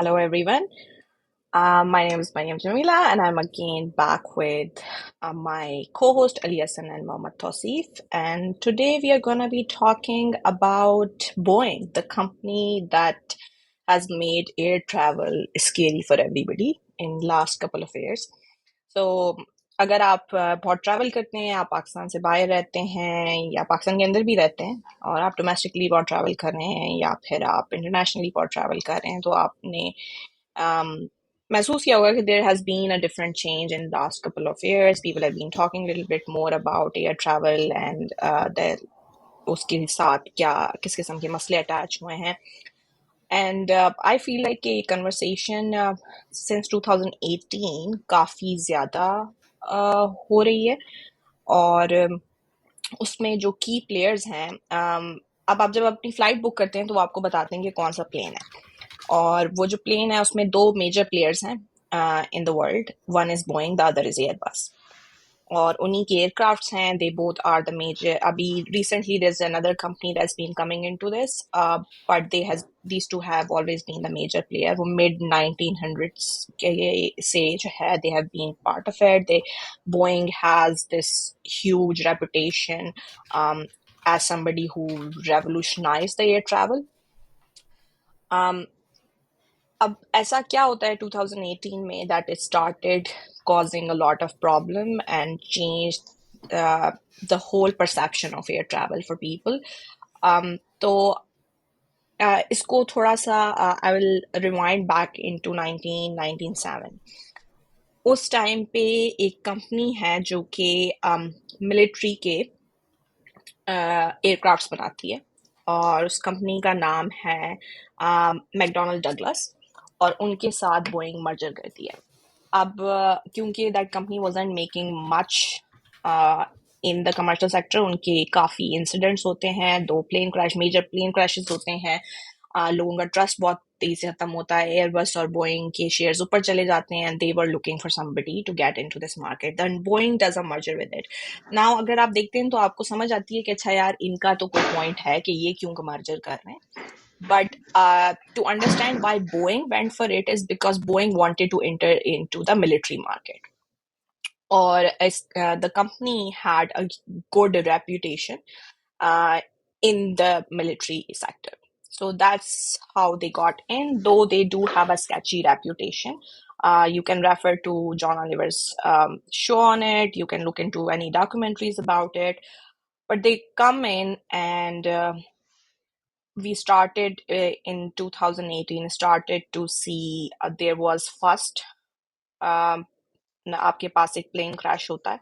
Hello, everyone. My name is Mariam Jamila, and I'm again back with my co host Ali Hassan and Mohammad Tausif. And today we are going to be talking about Boeing, the company that has made air travel scary for everybody in last couple of years. So, अगर आप बहुत travel करते हैं, आप पाकिस्तान से बाहर रहते हैं या पाकिस्तान के अंदर भी रहते हैं और आप डोमेस्टिकली बहुत ट्रैवल कर रहे हैं या फिर आप इंटरनेशनली बहुत ट्रैवल कर रहे हैं तो आपने um, महसूस किया होगा कि there has been a different change in the last couple of years. People have been talking a little bit more about air travel and उसके साथ क्या किस किस्म के मसले अटैच हुए हैं. And I feel like a conversation since 2018 काफ़ी ज़्यादा हो रही है और उसमें जो की प्लेयर्स हैं अब आप जब अपनी फ्लाइट बुक करते हैं तो वो आपको बताते हैं कि कौन सा प्लेन है और वो जो प्लेन है उसमें दो मेजर प्लेयर्स हैं in the world. One is Boeing, the other is Airbus. और उन्हीं के एयरक्राफ्ट्स हैं. They both are the major. अभी recently there is another company that's been coming into this, but they has these two have always been the major player. वो mid 1900s के से जो है they have been part of it. They Boeing has this huge reputation as somebody who revolutionized the air travel. Um, अब ऐसा क्या होता है 2018 में that it started causing a lot of problem and changed the whole perception of air travel for people. तो इसको थोड़ा सा I will rewind back into 1997. उस टाइम पे एक कंपनी है जो कि मिलिट्री के एयरक्राफ्ट्स बनाती है और उस कंपनी का नाम है मैकडोनल्ड डगलस और उनके साथ बोइंग मर्जर करती है. अब क्योंकि that company wasn't making much in the commercial sector, उनके काफ़ी इंसिडेंट्स होते हैं. दो plane crash, major plane crashes होते हैं. लोगों का ट्रस्ट बहुत तेजी से खत्म होता है. एयरबस और बोइंग के शेयर्स ऊपर चले जाते हैं. They were looking for somebody to get into this market. Then Boeing does a merger with it. Now अगर आप देखते हैं तो आपको समझ आती है कि अच्छा यार इनका तो कोई पॉइंट है कि ये क्यों मर्जर कर रहे हैं. But to understand why Boeing went for it is because Boeing wanted to enter into the military market. Or the company had a good reputation uh, in the military sector. So that's how they got in, though they do have a sketchy reputation. You can refer to John Oliver's show on it. You can look into any documentaries about it. But they come in and we started in 2018, started to see there was first आपके पास एक plane crash होता है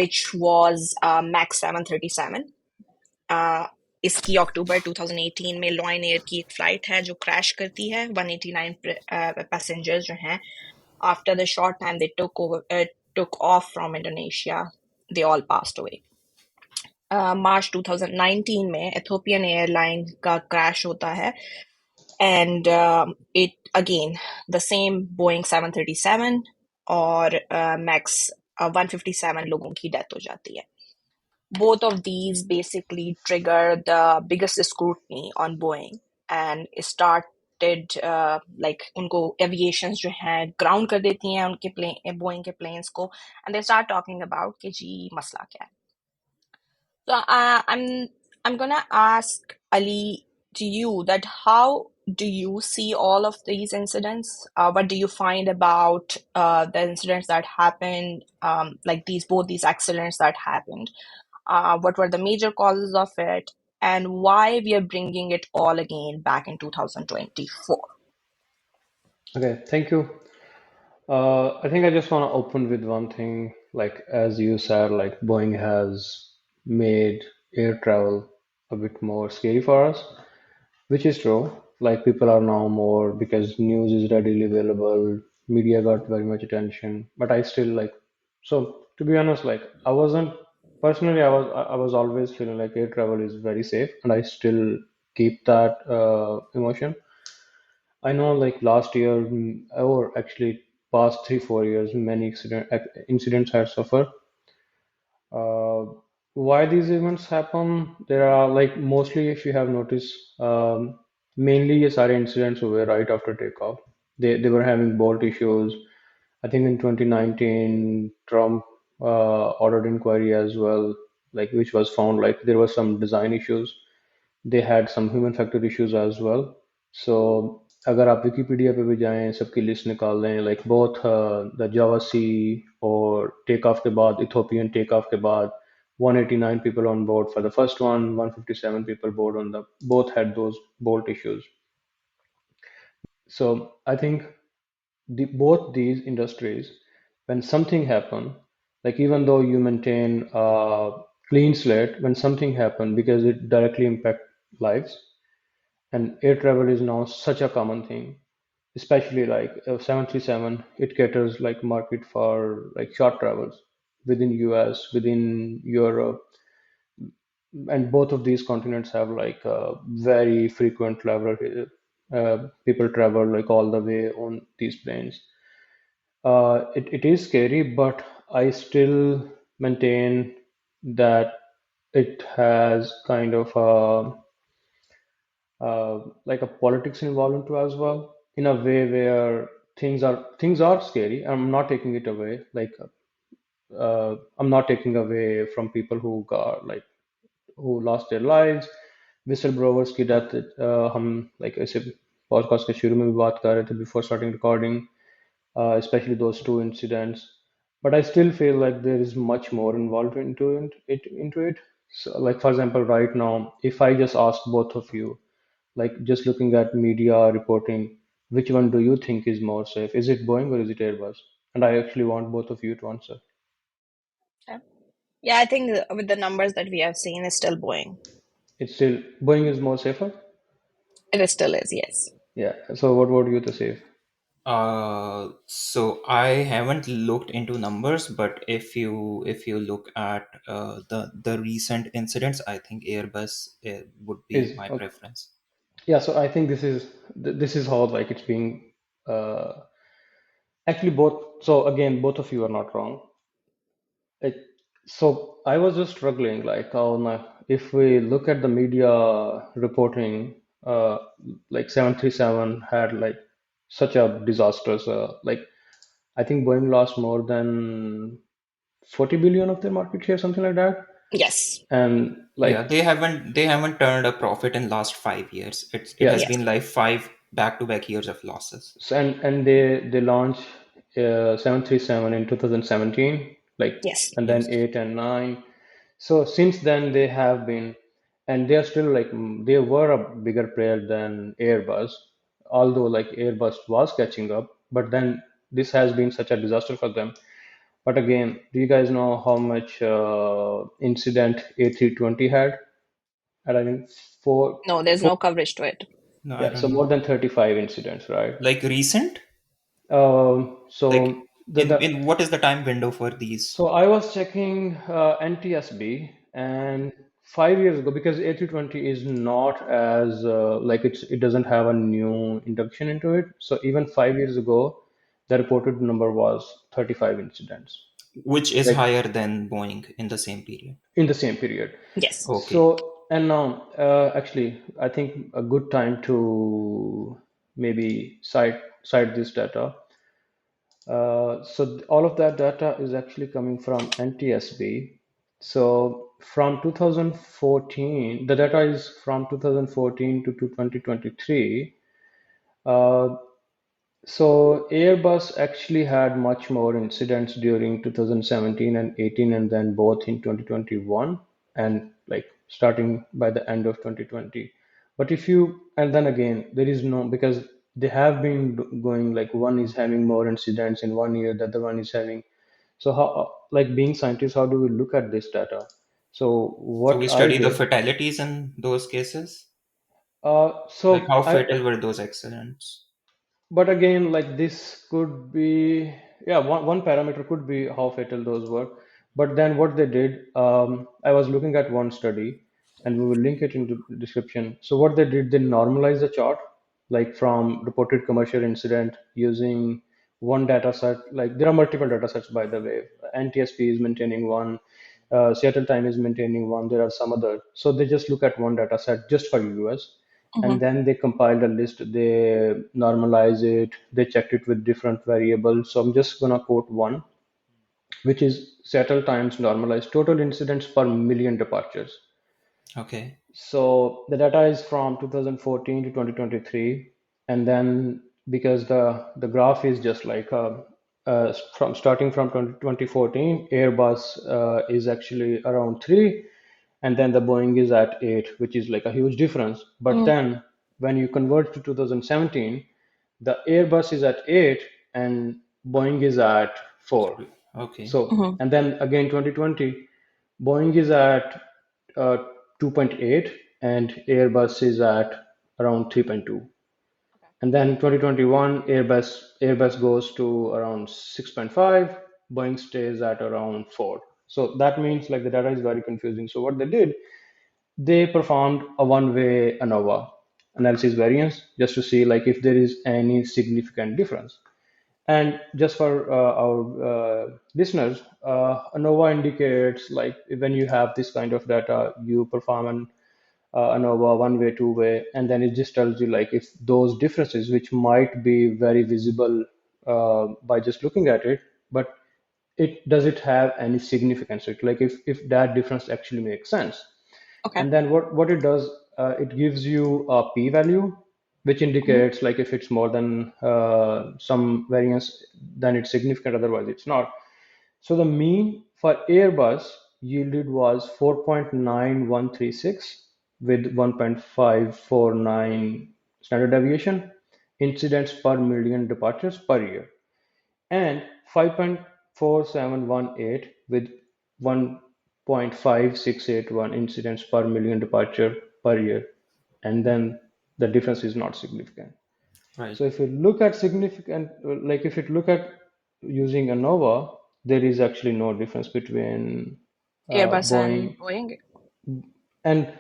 which was Max 737. इसकी अक्टूबर 2018 में lion air की एक flight है जो क्रैश करती है. 189 पैसेंजर्स जो हैं after the short time they took off from Indonesia, they all passed away. मार्च 2019 में एथियोपियन एयरलाइन का क्रैश होता है and it again the same Boeing 737 और Max 157 लोगों की डेथ हो जाती है. Both of these basically trigger the biggest scrutiny on Boeing and started like उनको aviations जो हैं ground कर देती हैं उनके Boeing के planes को, and they start talking about कि जी मसला क्या है. So I'm gonna ask Ali to you that how do you see all of these incidents? What do you find about the incidents that happened, like both these accidents that happened? What were the major causes of it, and why we are bringing it all again back in 2024? Okay, thank you. I think I just want to open with one thing. Like as you said, like Boeing has made air travel a bit more scary for us, which is true. Like people are now more because news is readily available, media got very much attention. But I still like, so to be honest, like I wasn't personally, I was always feeling like air travel is very safe, and I still keep that emotion. I know like last year or actually past 3 4 years, many incidents had suffered. Uh, why these events happen? There are like mostly, if you have noticed, mainly ये सारे incidents हुए right after takeoff. They were having bolt issues. I think in 2019 Trump ordered inquiry as well, like which was found like there were some design issues. They had some human factor issues as well. So अगर आप Wikipedia पे भी जाएं सबकी list निकाल लें like both the Java C और take off के बाद Ethiopian टेक ऑफ के बाद 189 people on board for the first one, 157 people board on the both had those bolt issues. So I think both these industries, when something happen, like even though you maintain a clean slate, when something happen because it directly impact lives, and air travel is now such a common thing, especially like 737, it caters like market for like short travels within US, within Europe, and both of these continents have like very frequent travel. People travel like all the way on these planes. It is scary, but I still maintain that it has kind of like a politics involved into as well, in a way where things are scary. I'm not taking it away. Like I'm not taking away from people who got like who lost their lives. Whistleblowers की death हम like ऐसे podcast के शुरू में भी बात कर रहे थे before starting recording, especially those two incidents. But I still feel like there is much more involved into it. So, like for example, right now, if I just ask both of you, like just looking at media reporting, which one do you think is more safe? Is it Boeing or is it Airbus? And I actually want both of you to answer. Yeah, yeah, I think with the numbers that we have seen, it's still Boeing. It's still Boeing is more safer. It still is, yes. Yeah. So what would you to say? So I haven't looked into numbers, but if you look at the recent incidents, I think Airbus would be Is my okay. preference. Yeah. So I think this is how like it's being actually both. So again, both of you are not wrong. It, so I was just struggling, like, oh my, if we look at the media reporting, like 737 had like such a disastrous, like I think Boeing lost more than 40 billion of their market share, something like that. Yes, And Yeah, like, they haven't turned a profit in last 5 years. It has yeah, yes, been like five back-to-back years of losses. so, and they launched 737 in 2017, like, yes. and then Yes. 8 and 9. So since then they have been, and they are still like they were a bigger player than Airbus, although like Airbus was catching up. But then this has been such a disaster for them. But again, do you guys know how much incident A320 had? And I think four, No, there's four, no coverage to it. No, I yeah, so don't more know. than 35 incidents, right? Like recent? Like So in what is the time window for these? so I was checking NTSB, and 5 years ago, because A320 is not as like it doesn't have a new induction into it. So even 5 years ago, the reported number was 35 incidents, Which is like higher than Boeing in the same period? in the same period. Yes. Okay. So and now, actually, I think a good time to maybe cite this data. So all of that data is actually coming from NTSB. So from 2014, the data is from 2014 to 2023. Uh, so Airbus actually had much more incidents during 2017 and 18, and then both in 2021, and like starting by the end of 2020. But if you, and then again, there is no, because they have been going like one is having more incidents in 1 year, the other one is having. So how, like being scientists, how do we look at this data? So So we what I study the did, fatalities in those cases. Like so how I, fatal were those accidents? but again, like this could be, yeah, one parameter could be how fatal those were. But then what they did, I was looking at one study, and we will link it into the description. So what they did, they normalized the chart, like from reported commercial incident using one data set. Like there are multiple data sets, by the way. NTSP is maintaining one, Seattle Time is maintaining one. There are some other. So they just look at one data set just for US, Mm-hmm. And then they compiled a list, they normalize it, they checked it with different variables. So I'm just gonna quote one, which is settle times normalized total incidents per million departures. Okay. So the data is from 2014 to 2023, and then because the graph is just like from starting from 2014, Airbus is actually around 3, and then the Boeing is at 8, which is like a huge difference. But Mm-hmm. then when you convert to 2017, the Airbus is at 8 and Boeing is at 4. Okay. So, Mm-hmm. and then again 2020, Boeing is at uh, 2.8 and Airbus is at around 3.2. And then 2021, Airbus goes to around 6.5, Boeing stays at around 4. So that means like the data is very confusing. So what they did, they performed a one-way ANOVA analysis variance just to see like if there is any significant difference. And just for our listeners, ANOVA indicates like when you have this kind of data, you perform an ANOVA one way, two way, and then it just tells you like if those differences, which might be very visible by just looking at it, but it does it have any significance? Like if that difference actually makes sense. Okay. And then what it does, it gives you a p-value, which Mm-hmm. indicates like if it's more than some variance, then it's significant, otherwise it's not. So the mean for Airbus yielded was 4.9136 with 1.549 standard deviation incidents per million departures per year, and 5.4718 with 1.5681 incidents per million departure per year. And then the difference is not significant. Right. So if you look at significant, like if you look at using ANOVA, there is actually no difference between Airbus and Boeing, Boeing. and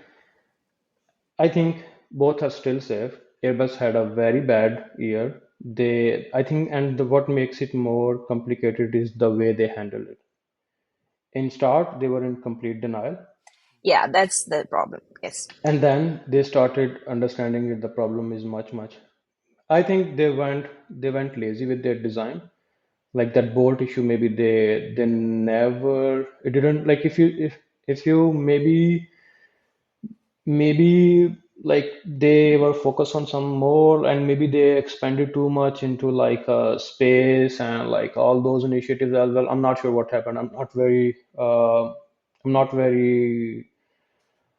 I think both are still safe. Airbus had a very bad year. I think, and what makes it more complicated is the way they handle it. In start, they were in complete denial, Yeah, that's the problem. Yes. and then they started understanding that the problem is much, much. I think they went lazy with their design. Like that bolt issue, maybe they never it didn't like if you maybe like they were focused on some more, and maybe they expanded too much into like space and like all those initiatives as well. I'm not sure what happened. I'm not very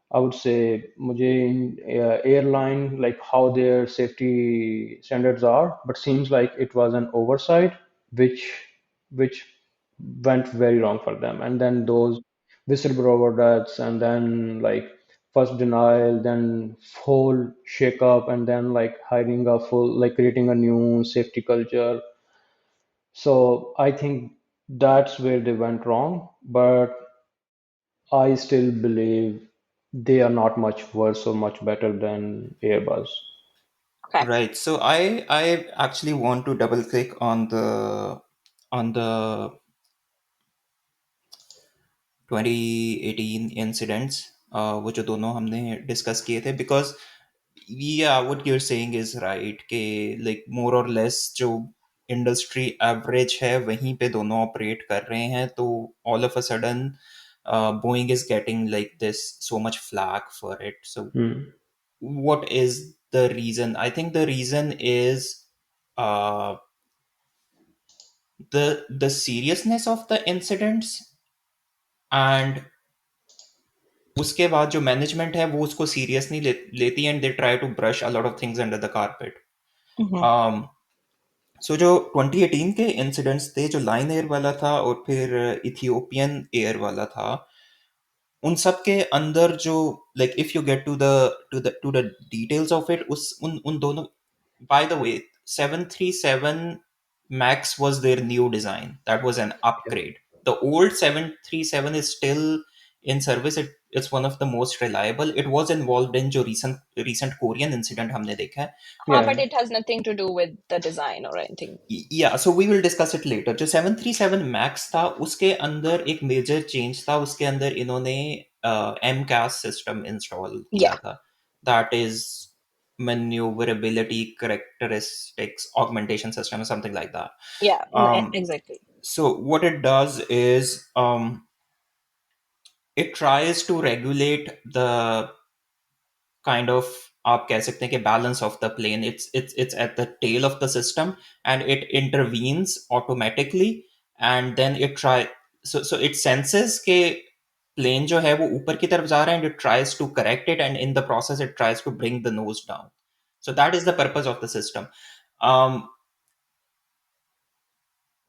I would say मुझे in airline like how their safety standards are, but seems like it was an oversight which went very wrong for them. And then those whistleblower deaths, and then like first denial, then whole shake up, and then like hiring a full like creating a new safety culture. So I think that's where they went wrong, but I still believe they are not much worse or much better than Airbus. Okay. Right. So I actually want to double click on the 2018 incidents, वो जो दोनों हमने discuss किए थे, because yeah, what you're saying is right कि like more or less जो industry average है वहीं पे दोनों ऑपरेट कर रहे हैं, तो all of a sudden Boeing is getting like this so much flack for it. So Hmm. what is the reason? I think the reason is uh, the seriousness of the incidents, and उसके बाद जो management है वो उसको serious नहीं लेती, and they try to brush a lot of things under the carpet. Mm-hmm. So जो 2018 के इंसिडेंट्स थे, जो लाइन एयर वाला था और फिर इथियोपियन एयर वाला था, उन सब के अंदर जो like if you get to the details of it, उस उन उन दोनों, by the way, 737 Max was their new design. That was an Yeah. upgrade. The old 737 is still in service. It's one of the most reliable. It was involved in जो recent Korean incident हमने देखा है. But Yeah. it has nothing to do with the design or anything. या so we will discuss it later. जो 737 max था उसके अंदर एक मेजर चेंज था. उसके अंदर इन्होंने एम कैस सिस्टम इंस्टॉल किया Yeah. था. That is maneuverability characteristics augmentation system or something like that. Yeah, Um, exactly. so what it does is it tries to regulate the kind of, आप कह सकते हैं कि balance of the plane. It's at the tail of the system, and it intervenes automatically, and then it try, so it senses कि plane जो है वो ऊपर की तरफ जा रहा है, and it tries to correct it, and in the process it tries to bring the nose down. So that is the purpose of the system. um,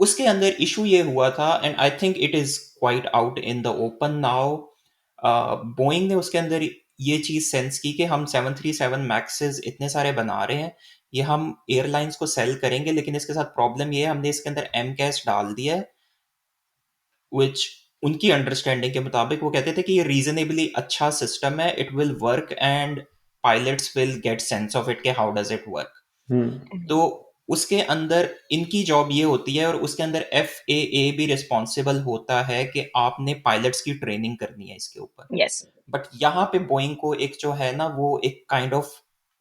उसके अंदर इशू ये हुआ था, and I think it is quite out in the open now. Boeing ने उसके अंदर ये चीज सेंस की कि हम 737 मैक्सेस इतने सारे बना रहे हैं, ये हम एयरलाइंस को सेल करेंगे, लेकिन इसके साथ प्रॉब्लम ये है हमने इसके अंदर एम कैश डाल दिया है, विच उनकी अंडरस्टैंडिंग के मुताबिक वो कहते थे कि ये रीजनेबली अच्छा सिस्टम है, it will work and pilots will get sense of it के हाउ डज इट वर्क. हम्म. तो उसके अंदर इनकी जॉब ये होती है, और उसके अंदर FAA भी रिस्पॉन्सिबल होता है कि आपने पायलट्स की ट्रेनिंग करनी है इसके ऊपर. Yes. बट यहाँ पे बोइंग को एक जो है ना, वो एक kind of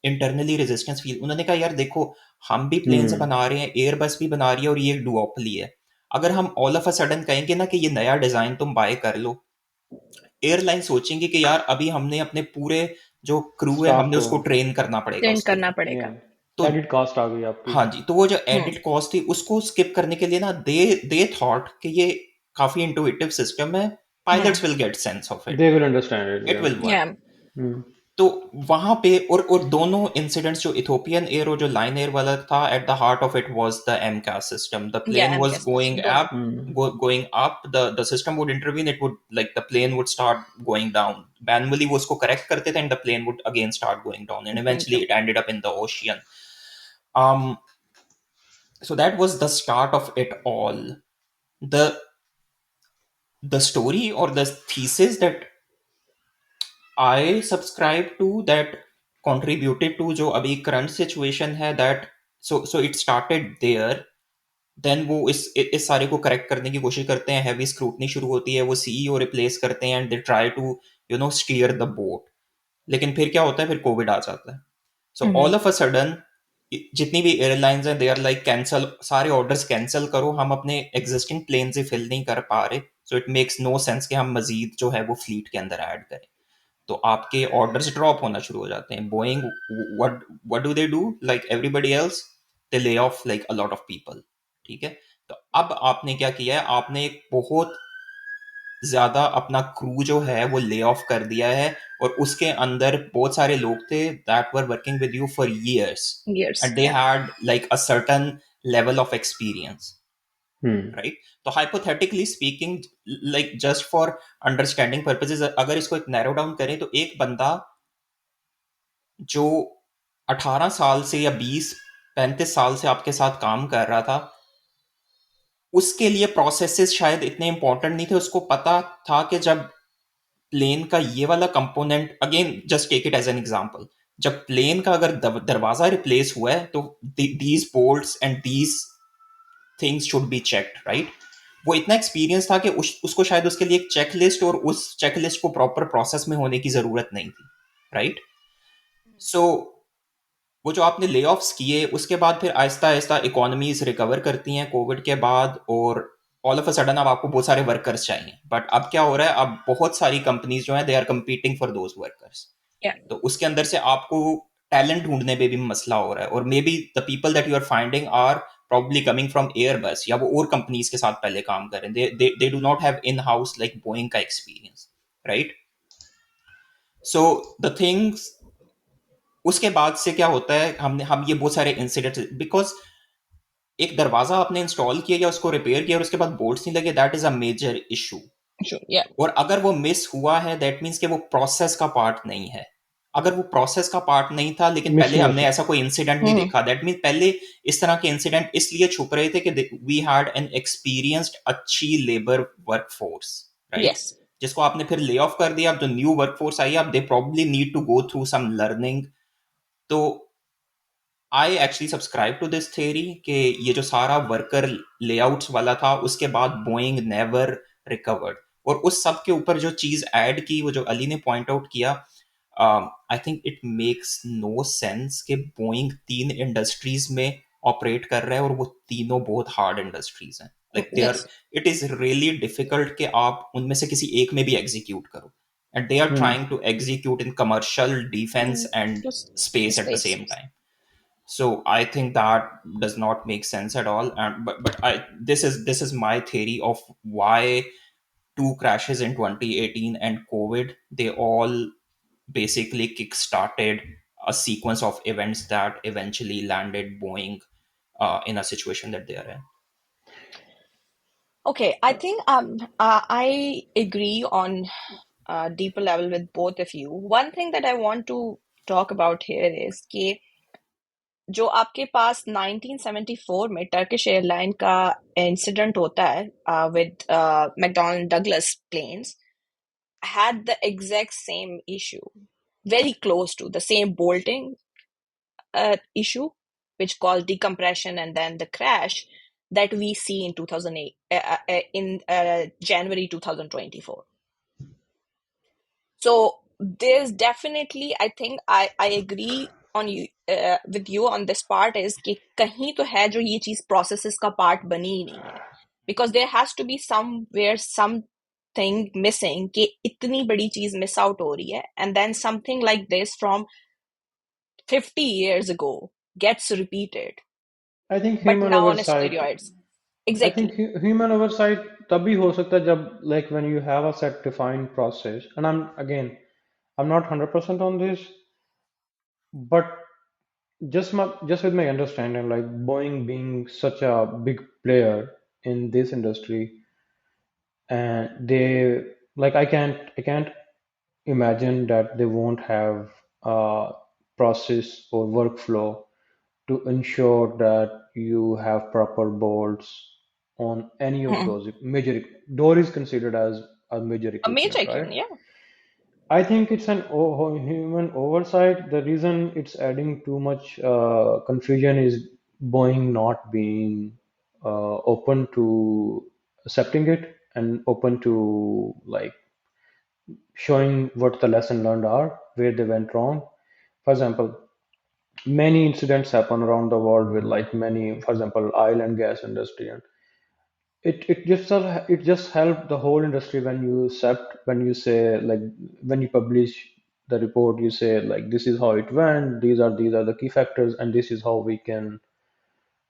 internally resistance feel, उन्होंने कहा यार देखो, हम भी प्लेन्स हम्म. बना रहे हैं, एयरबस भी बना रही है, और ये एक डुओपली है. अगर हम ऑल ऑफ अ सडन कहेंगे ना कि ये नया डिजाइन तुम बाय कर लो, एयरलाइन सोचेंगे कि यार अभी हमने अपने पूरे जो क्रू है स्टाफ हमने को उसको ट्रेन करना पड़ेगा ट्रेन उसके करना लिए. पड़ेगा. तो एडिट कॉस्ट आ गई आपकी. हाँ जी, तो वो जो हम्म. एडिट कॉस्ट थी उसको स्किप करने के लिए ना, दे थॉट कि ये काफी इंटुइटिव सिस्टम है, pilots will get sense of it, they will understand it. It yeah. Will work. Yeah. Hmm. तो वहां पे और दोनों इंसिडेंट्स, जो इथोपियन एयर और जो लाइन एयर वाला था, at the heart of it was the MCAS system. The Yeah, plane was MCAS going system, दोनों. Up, hmm. going up, the system would intervene, it would, like the plane would start going down manually, वो उसको correct करते थे, and the plane would again start going down, and Going eventually down. it ended up in the ocean. um so that was the start of it all. The story or the thesis that I subscribe to, that contributed to जो अभी current situation है, that so it started there. Then वो इस सारे को correct करने की कोशिश करते हैं, हैवी स्क्रूटनी शुरू होती है, वो CEO रिप्लेस करते हैं, and they try to steer the boat. लेकिन फिर क्या होता है, फिर कोविड आ जाता है. सो Mm-hmm. All of a sudden जितनी भी एयरलाइंस हैं, दे आर लाइक कैंसल, सारे ऑर्डर्स कैंसिल करो, हम अपने एग्जिस्टिंग प्लेन से फिल नहीं कर पा रहे, so it makes no sense कि हम मजीद जो है वो फ्लीट के अंदर ऐड करें. तो आपके ऑर्डर्स ड्रॉप होना शुरू हो जाते हैं. Boeing, what do they do, like everybody else, they lay off like a lot of people. ठीक है. तो अब आपने क्या किया है, आपने एक बहुत ज्यादा अपना क्रू जो है वो ले ऑफ कर दिया है, और उसके अंदर बहुत सारे लोग थे that were working with you for years, Years. and they Yeah. had like a certain level of experience, hmm. right? तो hypothetically speaking, like just for understanding purposes, अगर इसको एक नैरो डाउन करें, तो एक बंदा जो 18 साल से या 20-35 साल से आपके साथ काम कर रहा था, उसके लिए प्रोसेसेस शायद इतने इंपॉर्टेंट नहीं थे. उसको पता था कि जब प्लेन का ये वाला component, again just take it as an example, जब प्लेन का अगर दरवाजा रिप्लेस हुआ है, तो these bolts and these things should be checked, right? वो इतना एक्सपीरियंस था कि उसको शायद उसके लिए एक चेकलिस्ट, और उस चेकलिस्ट को प्रॉपर प्रोसेस में होने की जरूरत नहीं थी, राइट? सो वो जो आपने ले ऑफ्स किए, उसके बाद फिर आहिस्ता आहिस्ता इकोनॉमीज रिकवर करती हैं कोविड के बाद, और ऑल ऑफ अ सडन अब आपको बहुत सारे वर्कर्स चाहिए. बट अब क्या हो रहा है, अब बहुत सारी कंपनीज जो हैं, they are competing for those workers. Yeah. तो उसके अंदर से आपको टैलेंट ढूंढने पे भी मसला हो रहा है, और maybe the people that you are finding are probably coming from Airbus, या वो और कंपनीज के साथ पहले काम कर रहे हैं, they do not have in house like Boeing का experience, right? So the things, उसके बाद से क्या होता है, हम ये बहुत सारे इंसिडेंट्स, बिकॉज एक दरवाजा आपने इंस्टॉल किया या उसको रिपेयर किया और उसके बाद बोल्ट्स नहीं लगे, that is a major issue. Sure. Yeah. और अगर वो मिस हुआ है, दैट मीन्स कि वो प्रोसेस का पार्ट नहीं है. अगर वो प्रोसेस का पार्ट नहीं था, लेकिन पहले मिसिंग हमने ऐसा कोई इंसिडेंट नहीं Mm-hmm. देखा, दैट मीन्स पहले इस तरह के इंसिडेंट इसलिए छुप रहे थे कि वी हैड एन एक्सपीरियंस्ड अच्छी लेबर वर्कफोर्स, राइट? Yes. जिसको आपने फिर ले ऑफ कर दिया. अब जो न्यू वर्कफोर्स आई, अब they probably need to go through some learning. तो I actually subscribe to this theory कि ये जो सारा वर्कर लेआउट्स वाला था, उसके बाद बोइंग नेवर रिकवर्ड. और उस सब के ऊपर जो चीज ऐड की, वो जो अली ने पॉइंट आउट किया, I think it makes no sense कि बोइंग तीन इंडस्ट्रीज में ऑपरेट कर रहा है और वो तीनों बहुत हार्ड इंडस्ट्रीज हैं. Like they are, Yes. It is really difficult कि आप उनमें से किसी एक में भी एग्जीक्यूट करो, and they are Hmm. trying to execute in commercial defense Mm, and just space at the space. same time. So I think that does not make sense at all. And but I this is my theory of why two crashes in 2018 and COVID, they all basically kick-started a sequence of events that eventually landed Boeing in a situation that they are in. Okay, I think I agree on a deeper level with both of you. One thing that I want to talk about here is कि जो आपके पास 1974 में Turkish airline का incident होता है with McDonnell Douglas planes had the exact same issue, very close to the same bolting issue, which caused decompression and then the crash that we see in 2008 in January 2024. So there's definitely, I think I agree on you with you on this part is कि कहीं तो है जो ये चीज processes का part बनी ही नहीं है, because there has to be somewhere something missing कि इतनी बड़ी चीज miss out हो रही है, and then something like this from 50 years ago gets repeated, I think but human now on oversight. steroids. I think Exactly. human oversight तभी हो सकता है जब like when you have a set defined process. And I'm not 100% on this, but just with my understanding, like Boeing being such a big player in this industry, and they like I can't imagine that they won't have a process or workflow to ensure that you have proper bolts on any of Mhm. those major. Door is considered as a major A major equipment, right? equipment, yeah. I think it's an human oversight. The reason it's adding too much confusion is Boeing not being open to accepting it and open to like showing what the lesson learned are, where they went wrong. For example, many incidents happen around the world with like many, for example, oil and gas industry, and it just helped the whole industry when you accept, when you say like, when you publish the report, you say like this is how it went, these are the key factors, and this is how we can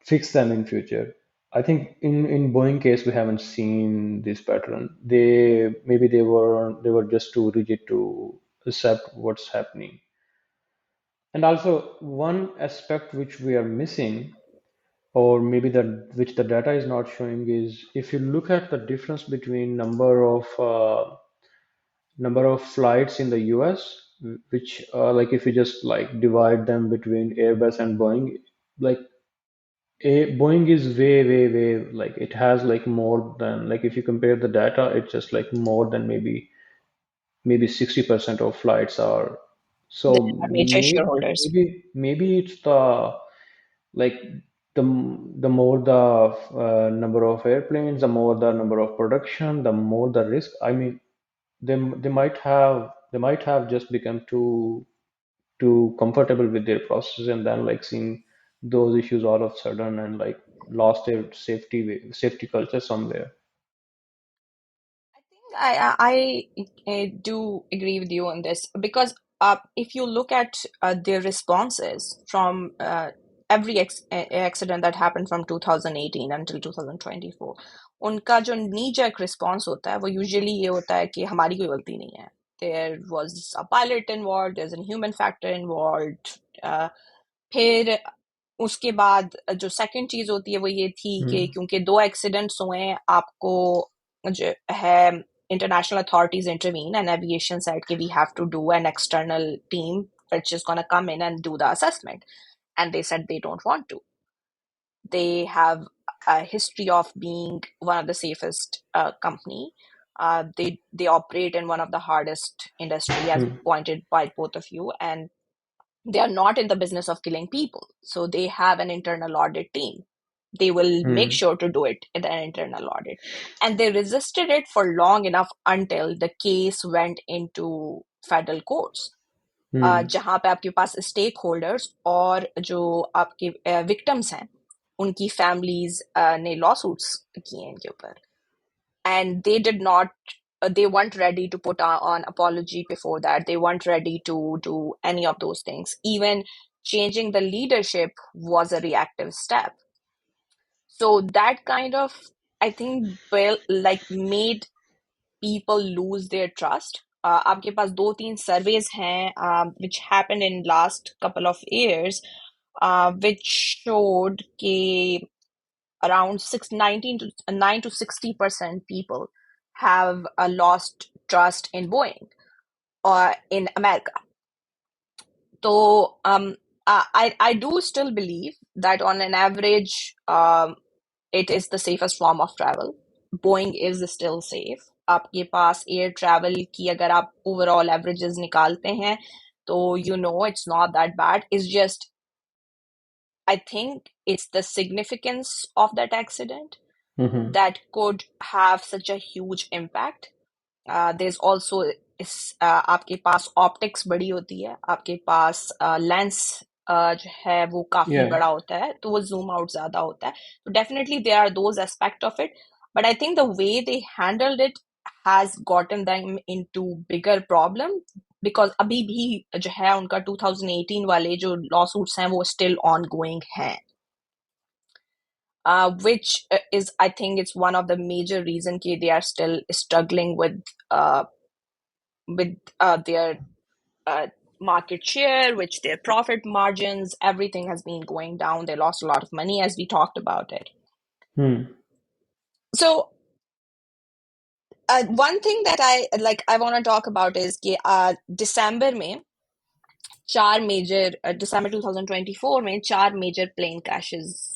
fix them in future. I think in Boeing case we haven't seen this pattern. They maybe they were just too rigid to accept what's happening. And also one aspect which we are missing, or maybe that which the data is not showing, is if you look at the difference between number of flights in the US, which like if you just like divide them between Airbus and Boeing, like Boeing is way like it has like more than, like if you compare the data, it's just like more than maybe 60% of flights are. They So are major shareholders. maybe it's the like the more the number of airplanes, the more the number of production, the more the risk. I mean, they might have just become too comfortable with their process, and then like seeing those issues all of a sudden, and like lost their safety culture somewhere. I think I do agree with you on this because if you look at their responses from every accident that happened from 2018 until 2024, उनका जो knee jerk response होता है वो usually ये होता है कि हमारी कोई गलती नहीं है. There was a pilot involved, there's a human factor involved. फिर उसके बाद जो सेकंड चीज होती है वो ये थी कि Hmm. क्योंकि दो एक्सीडेंट्स हुए हैं, आपको जो है international authorities intervene and aviation said कि we have to do an external team which is going to come in and do the assessment, and they said they don't want to. They have a history of being one of the safest company. They operate in one of the hardest industry as Hmm. pointed by both of you, and they are not in the business of killing people. So they have an internal audit team. They will make Hmm. sure to do it in an internal audit. And they resisted it for long enough until the case went into federal courts. हम्म जहाँ पे आपके पास stake holders और जो आपके victims हैं उनकी families ने law suits किए हैं इनके ऊपर, and they did not they weren't ready to put on apology before that. They weren't ready to do any of those things. Even changing the leadership was a reactive step. So that kind of, I think, well, like made people lose their trust. आपके पास दो तीन surveys हैं which happened in last couple of years, which showed कि around 19 to 9 to 60% people have lost trust in Boeing or in America. So I do still believe that on an average, it is the safest form of travel. Boeing is still safe. आपके पास air travel की अगर आप overall averages निकालते हैं तो you know it's not that bad. It's just, I think it's the significance of that accident hmm that could have such a huge impact. There's also आपके पास optics बड़ी होती है, आपके पास लेंस जो है वो काफी yeah बड़ा होता है तो वो जूम आउट ज्यादा होता है. तो definitely there are those aspect of it, but I think the way they handled it has gotten them into bigger problem, because अभी भी जो है उनका 2018 वाले जो लॉ सूट्स हैं वो स्टिल ऑन गोइंग हैं, which is, I think, it's one of the major reason कि they are still struggling with their uh, market share, which their profit margins, everything has been going down. They lost a lot of money, as we talked about it. hmm So one thing that I want to talk about is कि December में चार major December 2024 में चार major plane crashes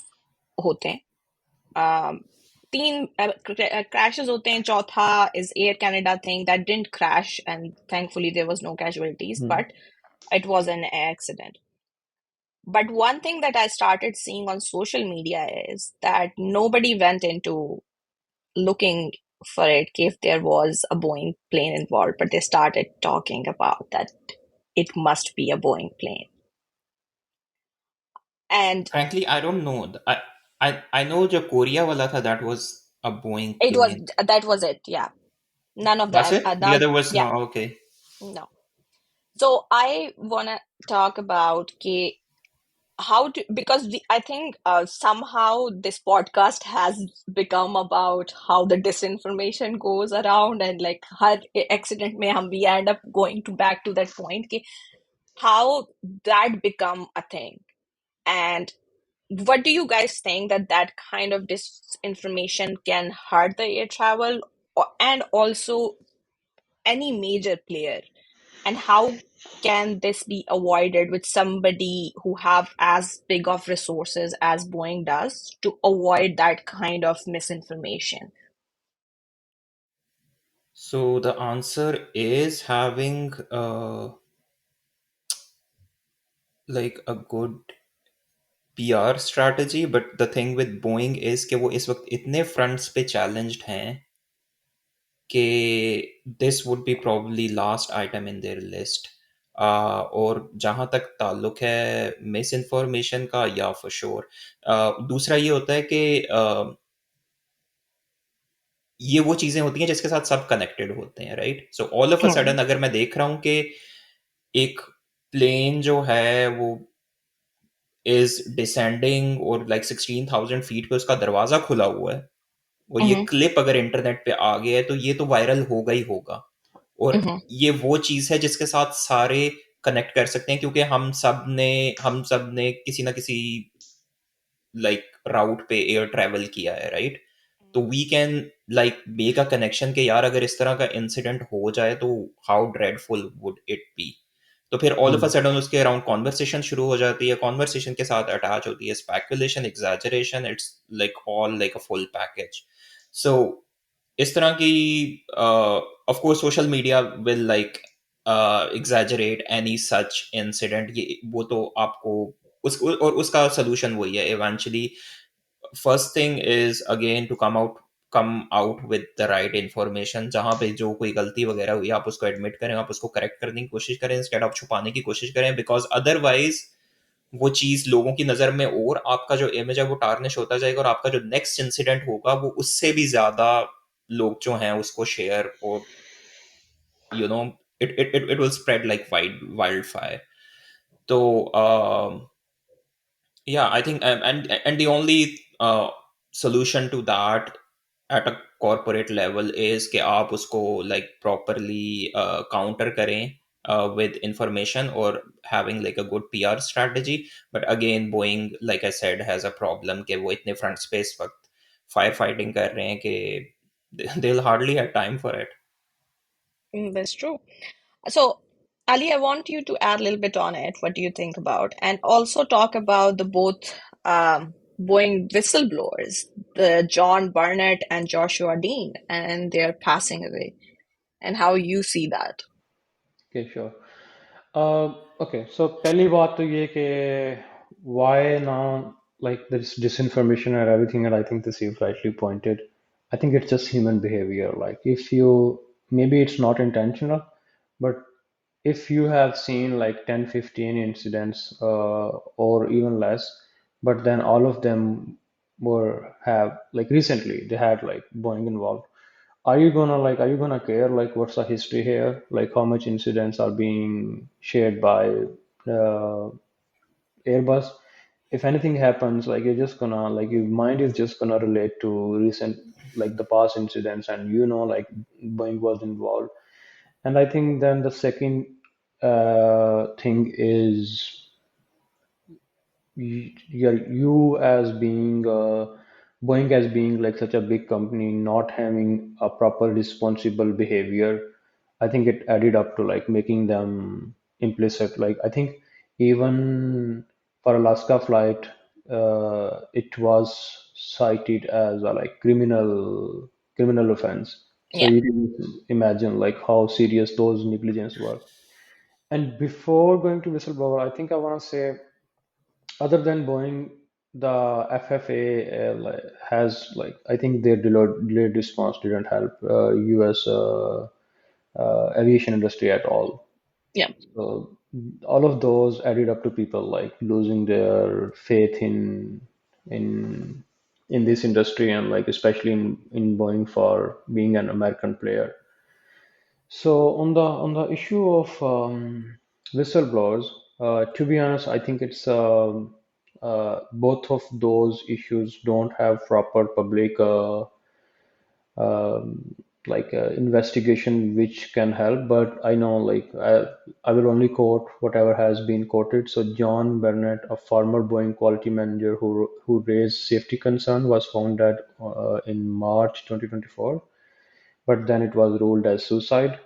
होते हैं. तीन crashes होते हैं, चौथा is Air Canada thing that didn't crash and thankfully there was no casualties, hmm but it was an accident. But one thing that I started seeing on social media is that nobody went into looking for it if there was a Boeing plane involved, but they started talking about that it must be a Boeing plane. And Frankly, I don't know. I know जो Korea वाला था, that was a Boeing it was plane. that was it, yeah. None of That's them, it. The none, other was yeah, no. Okay. no. So I want to talk about कि how to, because I think somehow this podcast has become about how the disinformation goes around, and like her accident में हम we end up going to back to that point कि how that become a thing. And what do you guys think that that kind of disinformation can hurt the air travel and also any major player, and how can this be avoided with somebody who have as big of resources as Boeing does to avoid that kind of misinformation? So the answer is having like a good PR strategy, but the thing with Boeing is कि वो इस वक्त इतने fronts पे challenged हैं कि this would be probably last item in their list. और जहाँ तक ताल्लुक है मिस इन्फॉर्मेशन का, या फॉर श्योर दूसरा ये होता है कि ये वो चीज़ें होती हैं जिसके साथ सब कनेक्टेड होते हैं, right? So all of a Hmm. Sudden अगर मैं देख रहा हूँ कि एक प्लेन जो है वो इज डिसेंडिंग और लाइक 16,000 फीट पे उसका दरवाजा खुला हुआ है, और ये Mm-hmm. क्लिप अगर इंटरनेट पे आ गया है तो ये तो वायरल होगा ही होगा. और Mm-hmm. ये वो चीज़ है जिसके साथ सारे कनेक्ट कर सकते हैं, क्योंकि हम सब ने किसी ना किसी लाइक राउट पे एयर ट्रैवल किया है, राइट? तो we can like make a connection कि यार अगर इस तरह का इंसिडेंट हो जाए तो how dreadful would it be. तो फिर all of a hmm sudden उसके अराउंड कॉन्वर्सेशन शुरू हो जाती है, कॉन्वर्सेशन के साथ अटैच होती है speculation, exaggeration, it's like all like a full package. So इस तरह की of course social media will like exaggerate any such incident, ये वो तो आपको और उसका सोल्यूशन वही है eventually. First thing is again to come out come out with the right information, जहाँ पे जो कोई गलती वगैरह हुई आप उसको एडमिट करें, आप उसको करेक्ट करने की कोशिश करें, इंस्टेड आप छुपाने की कोशिश करें, बिकॉज अदरवाइज वो चीज़ लोगों की नज़र में और आपका जो इमेज है वो टार्निश होता जाएगा, और आपका जो नेक्स्ट इंसिडेंट होगा वो उससे भी ज़्यादा लोग जो हैं उसको शेयर, और you know it will spread like wildfire. So yeah, I think, and the only solution to that at a corporate level is कि आप उसको like properly counter करें with information or having like a good PR strategy. But again, Boeing, like I said, has a problem कि वो इतने front space वक्त fire fighting कर रहे हैं कि they'll hardly have time for it. That's true. So, Ali, I want you to add a little bit on it. What do you think about? And also talk about the both Boeing whistleblowers, the John Barnett and Joshua Dean, and their passing away, and how you see that. Okay, sure. Okay, so पहली बात तो ये कि why now, like this disinformation and everything, and I think this you've rightly pointed. I think it's just human behavior. Like if you, maybe it's not intentional, but if you have seen like 10, 15 incidents or even less, but then all of them were have like recently they had like Boeing involved, are you gonna care like what's the history here, like how much incidents are being shared by uh, Airbus? If anything happens, like you're just gonna like your mind is just gonna relate to recent, like the past incidents, and like Boeing was involved. And I think then the second thing is you as being Boeing as being like such a big company not having a proper responsible behavior. I think it added up to like making them implicit. Like I think even for Alaska flight, it was cited as a like criminal offense. So Yeah, you can imagine like how serious those negligence were. And before going to whistleblower, I think I want to say, other than Boeing, the FFA has like I think their delayed response didn't help U.S. Aviation industry at all. yeah, So all of those added up to people like losing their faith in in this industry, and like especially in Boeing for being an American player. So on the issue of whistleblowers, to be honest, I think it's both of those issues don't have proper public investigation which can help. But I know like I will only quote whatever has been quoted. So John Burnett, a former Boeing quality manager who raised safety concern, was found dead in March 2024, but then it was ruled as suicide.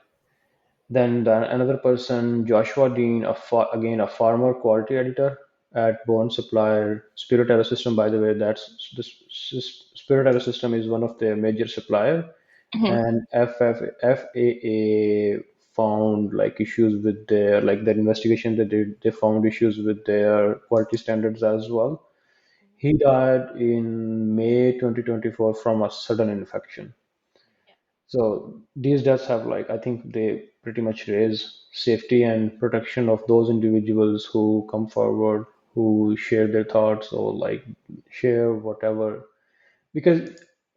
Then another person, Joshua Dean, again a former quality editor at Bond Supplier Spirit Aerosystem. By the way, that's the Spirit Aerosystem is one of their major supplier, mhm, and FAA found like issues with their like their investigation that they found issues with their quality standards as well. He died in May 2024 from a sudden infection. So these deaths have like I think they pretty much raise safety and protection of those individuals who come forward, who share their thoughts or like share whatever. Because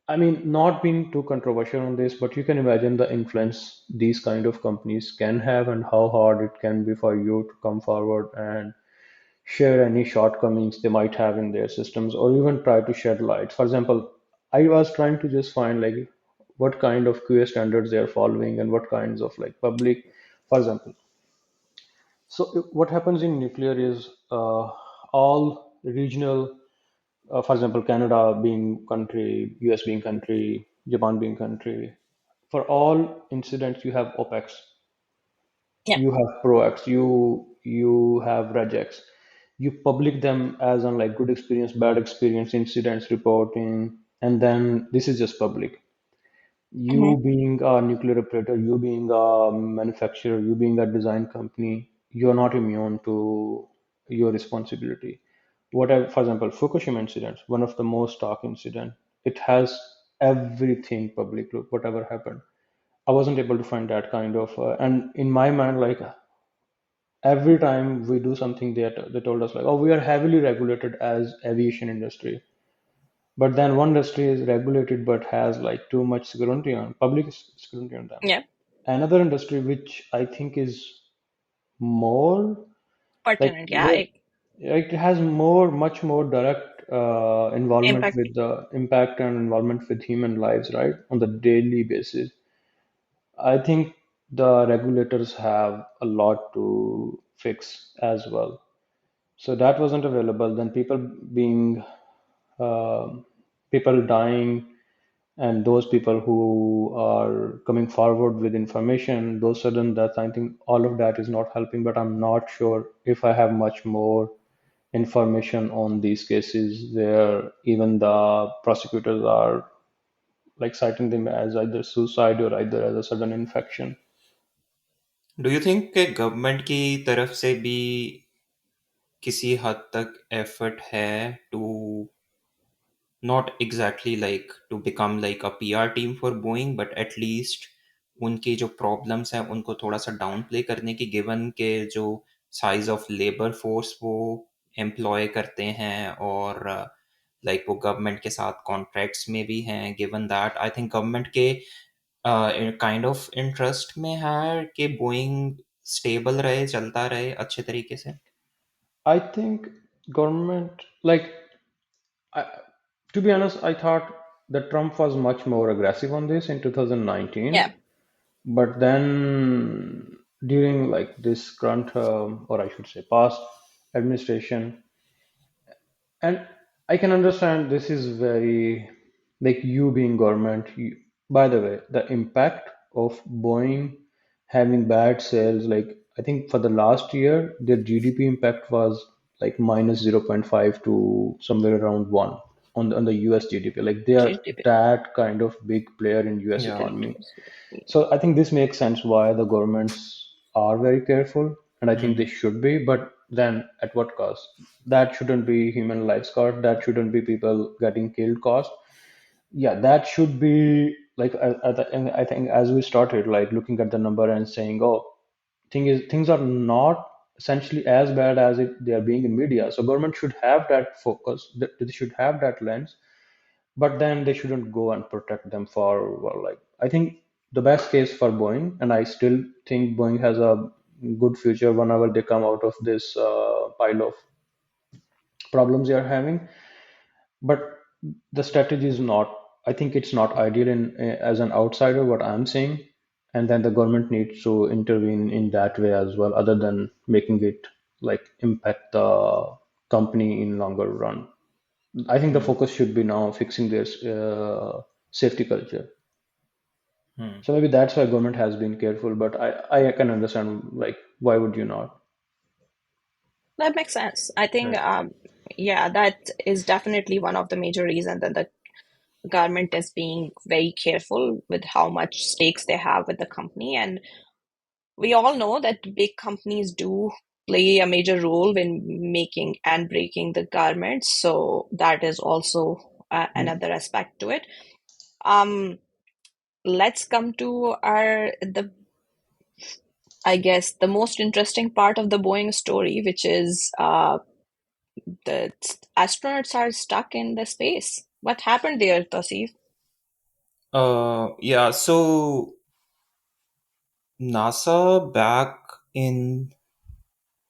I mean, not being too controversial on this, but you can imagine the influence these kind of companies can have and how hard it can be for you to come forward and share any shortcomings they might have in their systems or even try to shed light. For example, I was trying to just find like what kind of QA standards they are following and what kinds of like public, for example. So what happens in nuclear is all regional, for example, Canada being country, US being country, Japan being country, for all incidents you have OPEX, yeah, you have ProX, you have regex. You public them as on like good experience, bad experience, incidents reporting, and then this is just public. mhm, You being a nuclear operator, you being a manufacturer, you being a design company, you're not immune to your responsibility. Whatever, for example, Fukushima incident, one of the most talk incident, it has. everything public, whatever happened. I wasn't able to find that kind of, and in my mind, like every time we do something, they told us like, oh, we are heavily regulated as aviation industry. But then one industry is regulated but has like too much scrutiny on public scrutiny on them. Yeah, Another industry which I think is more like pertinent. Yeah, where it has much more direct involvement impact. with the impact and involvement with human lives, right, on the daily basis. I think the regulators have a lot to fix as well. So that wasn't available. Then being, um people dying, and those people who are coming forward with information, those sudden deaths. I think all of that is not helping. But I'm not sure if I have much more information on these cases where even the prosecutors are like citing them as either suicide or either as a sudden infection. Do you think कि government की तरफ से भी किसी हद तक effort है to not exactly like to become like a PR team for Boeing, but at least उनकी जो प्रॉब्लम्स हैं उनको थोड़ा सा डाउन प्ले करने की, गिवन के जो साइज ऑफ लेबर फोर्स वो एम्प्लॉय करते हैं, और लाइक वो गवर्नमेंट के साथ कॉन्ट्रैक्ट्स में भी हैं, given that I think government के काइंड ऑफ इंटरेस्ट में है कि बोइंग स्टेबल रहे, चलता रहे अच्छे तरीके से. I think government, like, I, to be honest, I thought that Trump was much more aggressive on this in Yeah, 2019. But then during like this current, or I should say past administration, and I can understand this is very, like, you being government. By the way, the impact of Boeing having bad sales, like I think for the last year, their GDP impact was like minus 0.5 to somewhere around 1 on the US GDP. Like they are GDP. that kind of big player in US Yeah. economy. So I think this makes sense why the governments are very careful, and I think they Hmm. should be. But then, at what cost? That shouldn't be human lives cost. That shouldn't be people getting killed cost. Yeah, that should be like and I think as we started, like looking at the number and saying, oh, things are not essentially as bad as they are being in media. So government should have that focus. They should have that lens, but then they shouldn't go and protect them for, well, like I think the best case for Boeing, and I still think Boeing has a good future whenever they come out of this pile of problems they are having. But the strategy is not, I think it's not ideal in as an outsider what I'm saying. And then the government needs to intervene in that way as well, other than making it like impact the company in longer run. I think the Hmm. focus should be now fixing their safety culture. Hmm. So maybe that's why government has been careful, but I can understand like why would you not? That makes sense. I think, Right. yeah, that is definitely one of the major reasons that the government is being very careful with how much stakes they have with the company. And we all know that big companies do play a major role in making and breaking the garments. So that is also Hmm. another aspect to it. Um, let's come to I guess, the most interesting part of the Boeing story, which is the astronauts are stuck in the space. What happened there, Tasif? Yeah, so NASA back in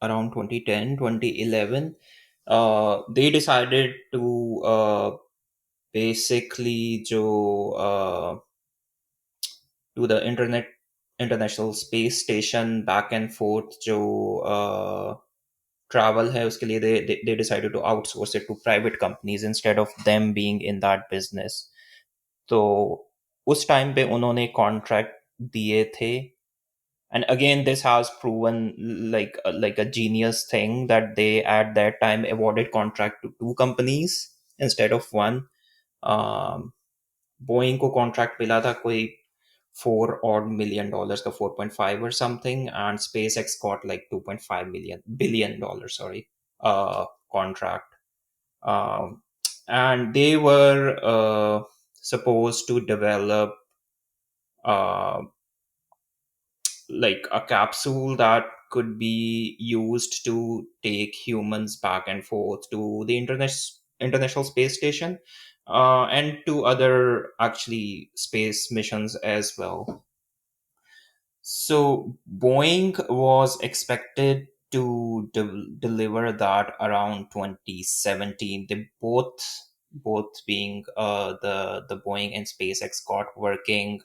around 2010, 2011, they decided to basically do the international space station back and forth जो travel है उसके लिए they decided to outsource it to private companies instead of them being in that business. तो उस time पे उन्होंने contract दिए थे. And again, this has proven like a genius thing that they at that time awarded contract to two companies instead of one. um, Boeing को contract मिला था कोई $4 odd million का 4.5 or something, and SpaceX got like 2.5 million billion dollars, sorry, contract. um, and they were supposed to develop uh, like a capsule that could be used to take humans back and forth to the international space station, and to other actually space missions as well. So Boeing was expected to deliver that around 2017. They both being the Boeing and SpaceX got working.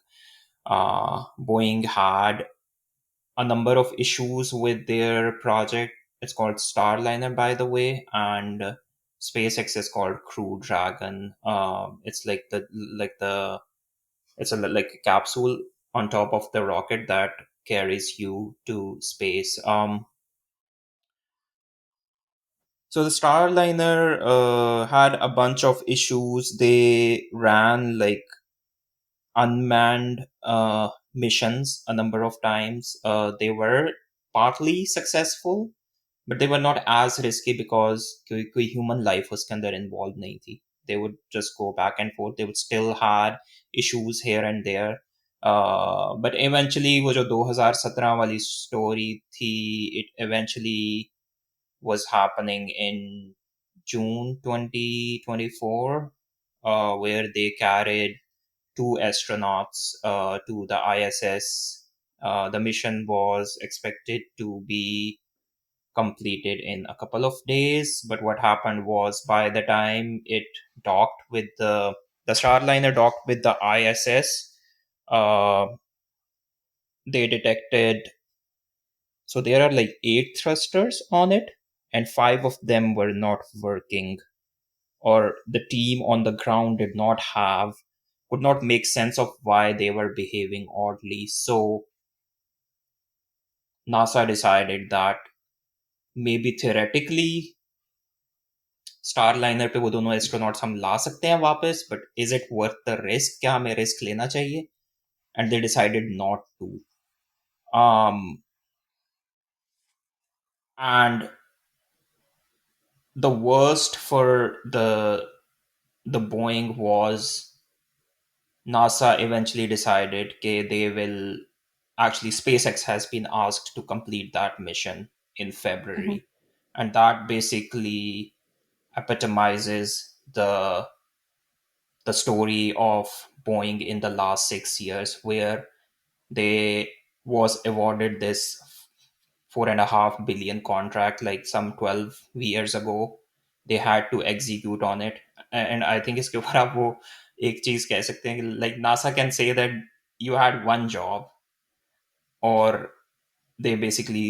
Boeing had a number of issues with their project. It's called Starliner, by the way, and SpaceX is called Crew Dragon. It's like the it's like a capsule on top of the rocket that carries you to space. So the Starliner had a bunch of issues. They ran like unmanned missions a number of times. They were partly successful, but they were not as risky because कोई human life उसके अंदर involved नहीं थी. They would just go back and forth. They would still had issues here and there. But eventually वो जो 2017 वाली story थी, it eventually was happening in June 2024, where they carried two astronauts to the ISS. The mission was expected to be completed in a couple of days, but what happened was by the time it docked with the Starliner docked with the ISS, uh, they detected, so there are like eight thrusters on it, and five of them were not working, or the team on the ground did not have could not make sense of why they were behaving oddly. So NASA decided that maybe theoretically Starliner पे वो दोनों astronauts हम ला सकते हैं वापस, but is it worth the risk? क्या हमें रिस्क लेना चाहिए? And they decided not to. And the worst for the Boeing was NASA eventually decided that they will actually SpaceX has been asked to complete that mission in Mhm. February, and that basically epitomizes the story of Boeing in the last 6 years, where they was awarded this 4.5 billion contract like some 12 years ago. They had to execute on it. And I think इसके ऊपर आप वो एक चीज कह सकते हैं कि like NASA can say that you had one job, or they basically,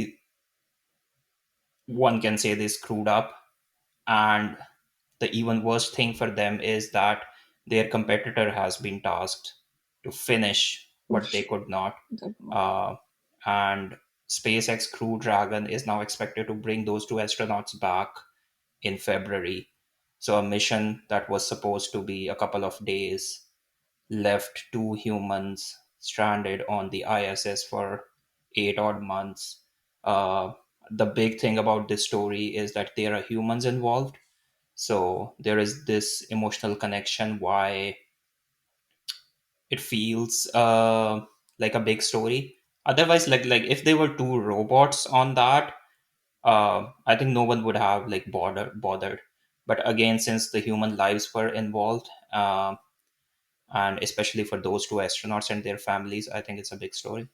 one can say they screwed up. And the even worst thing for them is that their competitor has been tasked to finish what they could not. Good one. And SpaceX Crew Dragon is now expected to bring those two astronauts back in February. So, a mission that was supposed to be a couple of days left two humans stranded on the ISS for 8 odd months. Uh, the big thing about this story is that there are humans involved, so there is this emotional connection why it feels like a big story. Otherwise, like if there were two robots on that, I think no one would have like bothered. But again, since the human lives were involved, and especially for those two astronauts and their families, I think it's a big story.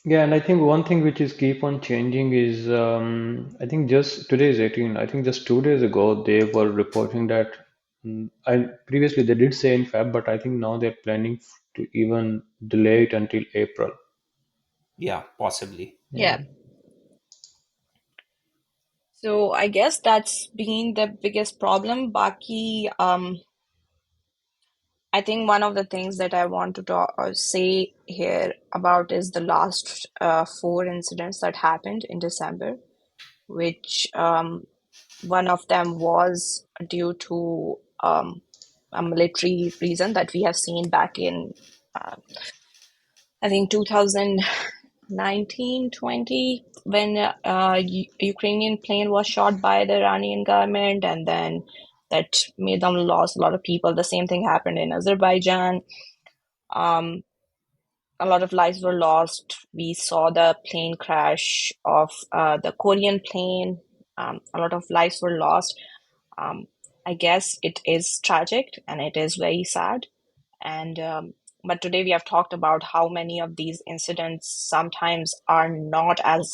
Yeah, and I think one thing which is keep on changing is I think just today is 18. I think just 2 days ago they were reporting that I previously they did say in Feb, but I think now they're planning to even delay it until April. Yeah, possibly. Yeah. Yeah. So I guess that's been the biggest problem. Baki, I think one of the things that I want to say here about is the last four incidents that happened in December, which one of them was due to a military reason that we have seen back in, uh, I think, 2019, 20, when Ukrainian plane was shot by the Iranian government, and then that made them lose a lot of people. The same thing happened in Azerbaijan. Um, a lot of lives were lost. We saw the plane crash of the Korean plane. A lot of lives were lost. Um, I guess it is tragic and it is very sad. And but today we have talked about how many of these incidents sometimes are not as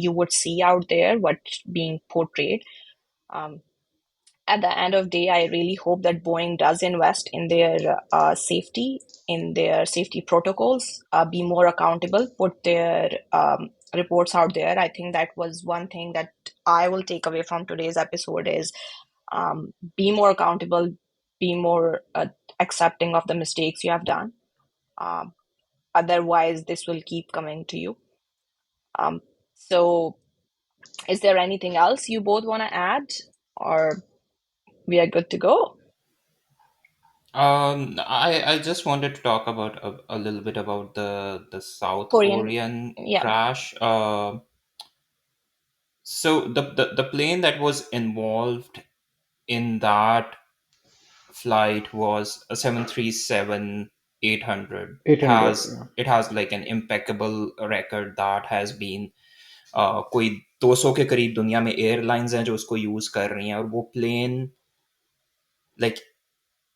you would see out there, what being portrayed. Um, at the end of the day, I really hope that Boeing does invest in their safety, in their safety protocols, be more accountable, put their reports out there. I think that was one thing that I will take away from today's episode is be more accountable, be more accepting of the mistakes you have done. Um, Otherwise, this will keep coming to you. Um, so, is there anything else you both want to add, or we are good to go? I just wanted to talk about a little bit about the South Korean, Korean yeah, crash. So the plane that was involved in that flight was a 737-800. 800, It has like an impeccable record that has been कोई 200 के करीब दुनिया में airlines हैं जो उसको use कर रही हैं और वो प्लेन लाइक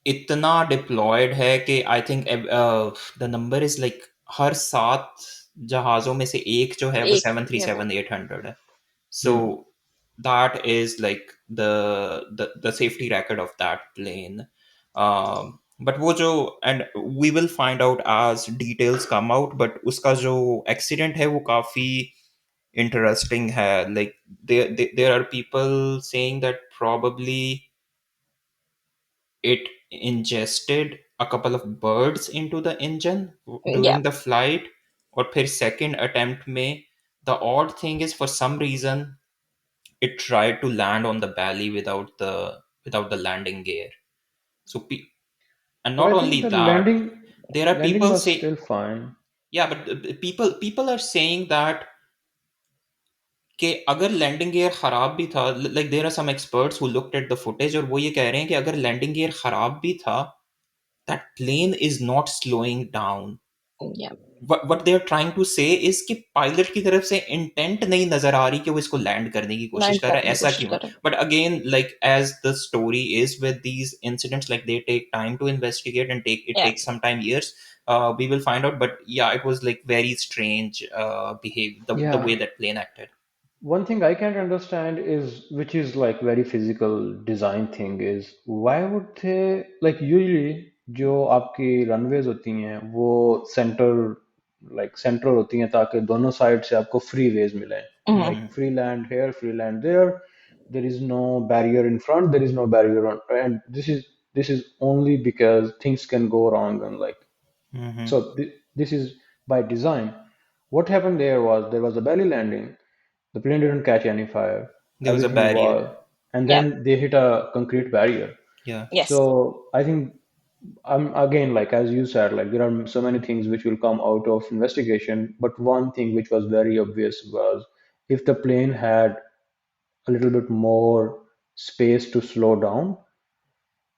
इतना डिप्लॉयड है कि I think the number is like हर 7 जहाज़ों में से एक जो है वो एक, seven three yeah, seven eight hundred है. So Hmm. that is like the safety record of that plane. But वो जो and we will find out as details come out. But उसका जो accident है वो काफी interesting है. Like there are people saying that probably it ingested a couple of birds into the engine yeah, during the flight. और फिर second attempt में the odd thing is for some reason it tried to land on the belly without the landing gear. So and But not I think only the that, landing there are landing people was say, still fine. yeah, but people are saying that कि अगर landing gear खराब भी था, like there are some experts who looked at the footage और वो ये कह रहे हैं कि अगर लैंडिंग गियर खराब भी था, that plane is not slowing down. yeah. What they are trying to say is कि पायलट की तरफ से इंटेंट नहीं नजर आ रही कि वो इसको लैंड करने की कोशिश लैंड कर रहा है. करने की ऐसा कोशिश क्यों है? कर रहे but again like as the story is with these incidents, like they take time to investigate and it हैं. takes some time, years. We will find out. But yeah, it was like very strange behavior, the Yeah. way that plane acted. One thing I can't understand is, which is like very physical design thing, is why would they like usually जो आपकी runways होती हैं वो centre होती हैं ताकि दोनों side से आपको फ्री वेज मिले. Yeah. Like Mm-hmm. free land here, free land there. There is no barrier in front. There is no barrier on, and this is only because things can go wrong and like Mm-hmm. so. This is by design. What happened there was a belly landing. The plane didn't catch any fire. There was a Everything barrier. was, and Yeah. then they hit a concrete barrier. Yeah. Yes. So I think I'm again like as you said, like there are so many things which will come out of investigation. But one thing which was very obvious was if the plane had a little bit more space to slow down,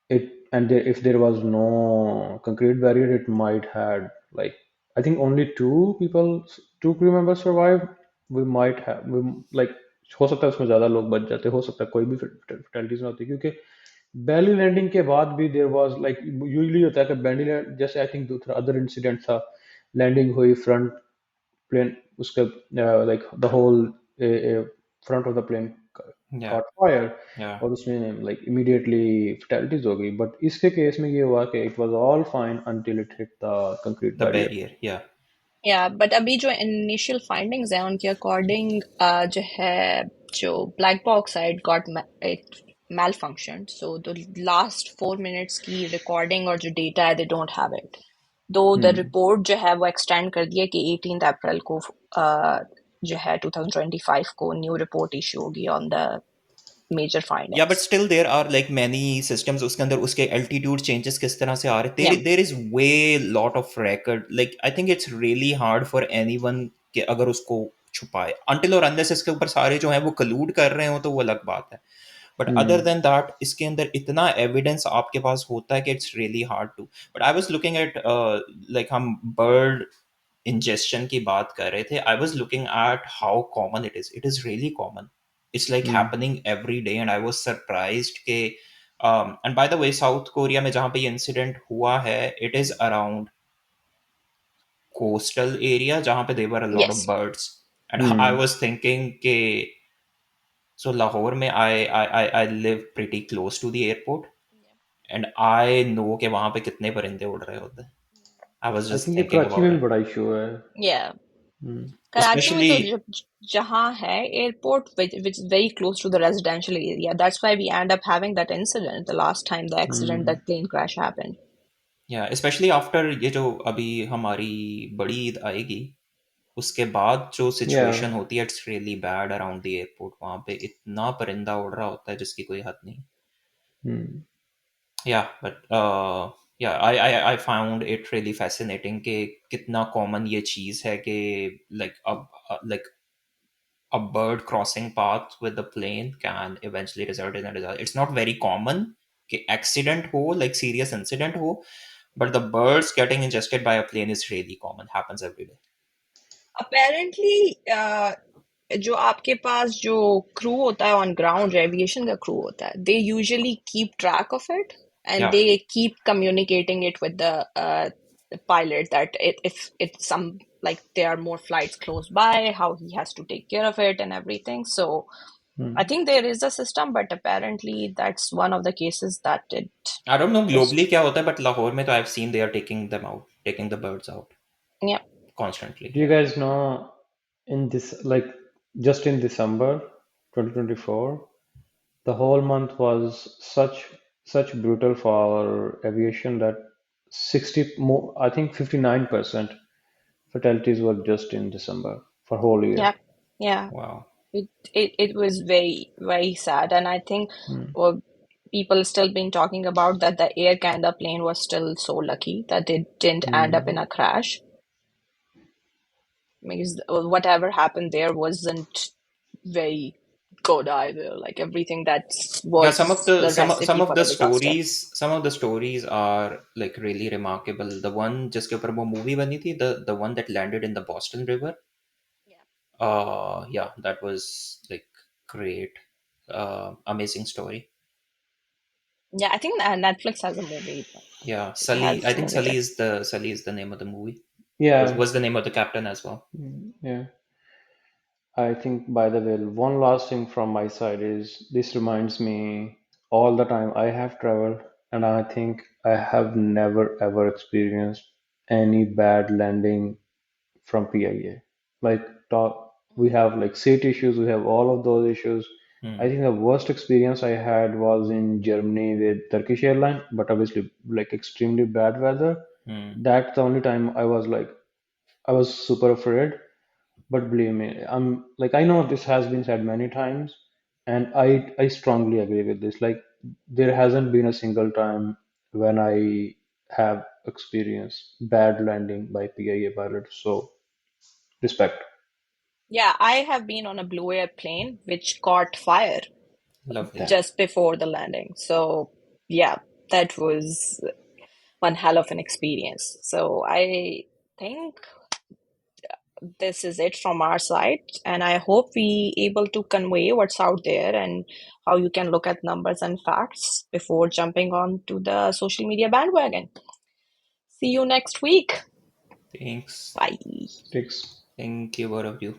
if there was no concrete barrier, it might had like I think only two crew members survived. We might have we like हो सकता है उसमें ज्यादा लोग बच जाते, हो सकता है कोई भी फैटलिटीज ना होती क्योंकि बैली लैंडिंग के बाद भी देर वाज लाइक यूजली होता है कि बैली लैंड जैसे आई थिंक दूसरा अदर इंसिडेंट था. लैंडिंग हुई फ्रंट plane उसका like the whole front of the plane Yeah. caught fire Yeah. और उसमें like immediately fatalities हो गई. But इसके केस में ये हुआ कि it was all fine until it hit the concrete The barrier. barrier. Yeah. या बट अभी जो इनिशियल फाइंडिंग्स हैं उनके अकॉर्डिंग जो है जो ब्लैक बॉक्स है it malfunction so the last 4 minutes की रिकॉर्डिंग और जो डेटा है they don't have it though the Hmm. Report जो है वो एक्सटेंड कर दिया कि 18 अप्रैल को जो है 2025 को न्यू रिपोर्ट इशू होगी on the major Yeah, but findings still there are like many systems उसके अंदर उसके altitude changes किस तरह से आ रहे. या There is way lot of record. Like I think it's really hard for anyone कि अगर उसको छुपाए until और unless इसके ऊपर सारे जो हैं वो collude कर रहे हो तो वो अलग बात है. But other Hmm. Then that इसके अंदर इतना एविडेंस आपके पास होता है कि it's really hard to. But I was looking at, like हम बर्ड ingestion की बात कर रहे थे. I was looking at how common it is really common. It's like Hmm. Happening every day and I was surprised के. And by the way South Korea में जहाँ पे ये इंसिडेंट हुआ है, it is around coastal area जहाँ पे there are a lot of Yes. Birds. And I Hmm. Was thinking के सो लाहौर में I live pretty close to the airport and I know कि वहाँ पे कितने परिंदे उड़ रहे होते हैं. I was I just think ये थिंकिंग कराची अबाउट में भी इट. बड़ा इशू है. Yeah. Hmm. Karachi में स्पेशली तो जहाँ है airport which is very close to the residential area. That's why we end up having that incident the last time the accident, Hmm. that plane crash happened. या specially after ये जो अभी हमारी बड़ी ईद आएगी, उसके बाद जो Yeah. सिचुएशन होती है it's really bad around the airport. वहाँ पे इतना परिंदा उड़ रहा होता है जिसकी कोई हद नहीं. Hmm. Yeah but yeah I I found it really fascinating कि कितना कॉमन ये चीज़ है कि लाइक अब like a bird crossing path with the plane can eventually result in a disaster. It's not very common कि accident हो, like serious incident हो, but the birds getting ingested by a plane is really common, happens every day. Apparently, जो आपके पास जो crew होता है on ground, जो aviation का crew होता है, they usually keep track of it and Yeah, they keep communicating it with the pilot that if it's some like there are more flights close by, how he has to take care of it and everything. So I Hmm. think there is a system, but apparently that's one of the cases that it I don't know is. globally क्या होता है, but Lahore में तो I've seen they are taking them out, taking the birds out Yeah, Do constantly. you guys know in this, like, just in December 2024, the whole month was such brutal for our aviation that 60 more, I think 59% fatalities were just in December for whole year. yeah, yeah. Wow. It was very, very sad, and I think Hmm. well, people still been talking about that the Air Canada plane was still so lucky that it didn't end up in Hmm. a crash because whatever happened there wasn't very good either. Like everything that Yeah, was the some recipe of for the a disaster. stories, some of the stories are like really remarkable. The one जिसके ऊपर वो movie बनी थी, the one that landed in the Boston River. Yeah. Yeah, that was like great. Amazing story. Yeah, I think Netflix has a movie. Yeah, Sully. Has I a think movie there. Sully is the name of the movie. Yeah. Was the name of the captain as well. Yeah. I think, by the way, one last thing from my side is this reminds me all the time I have traveled, and I think I have never ever experienced any bad landing from PIA. Like, talk, we have like seat issues, we have all of those issues. I Hmm. think the worst experience I had was in Germany with Turkish airline, but obviously like extremely bad weather. Hmm. That's the only time I was like I was super afraid. But believe me, I'm like I know this has been said many times, and I strongly agree with this. Like there hasn't been a single time when I have experienced bad landing by PIA pilots. So respect. Yeah, I have been on a Blue Air plane which caught fire Lovely. Damn. just before the landing. So, yeah, that was one hell of an experience. So, I think this is it from our side, and I hope we able to convey what's out there and how you can look at numbers and facts before jumping on to the social media bandwagon. See you next week. Thanks. Bye. Sticks. Thank you, both of you.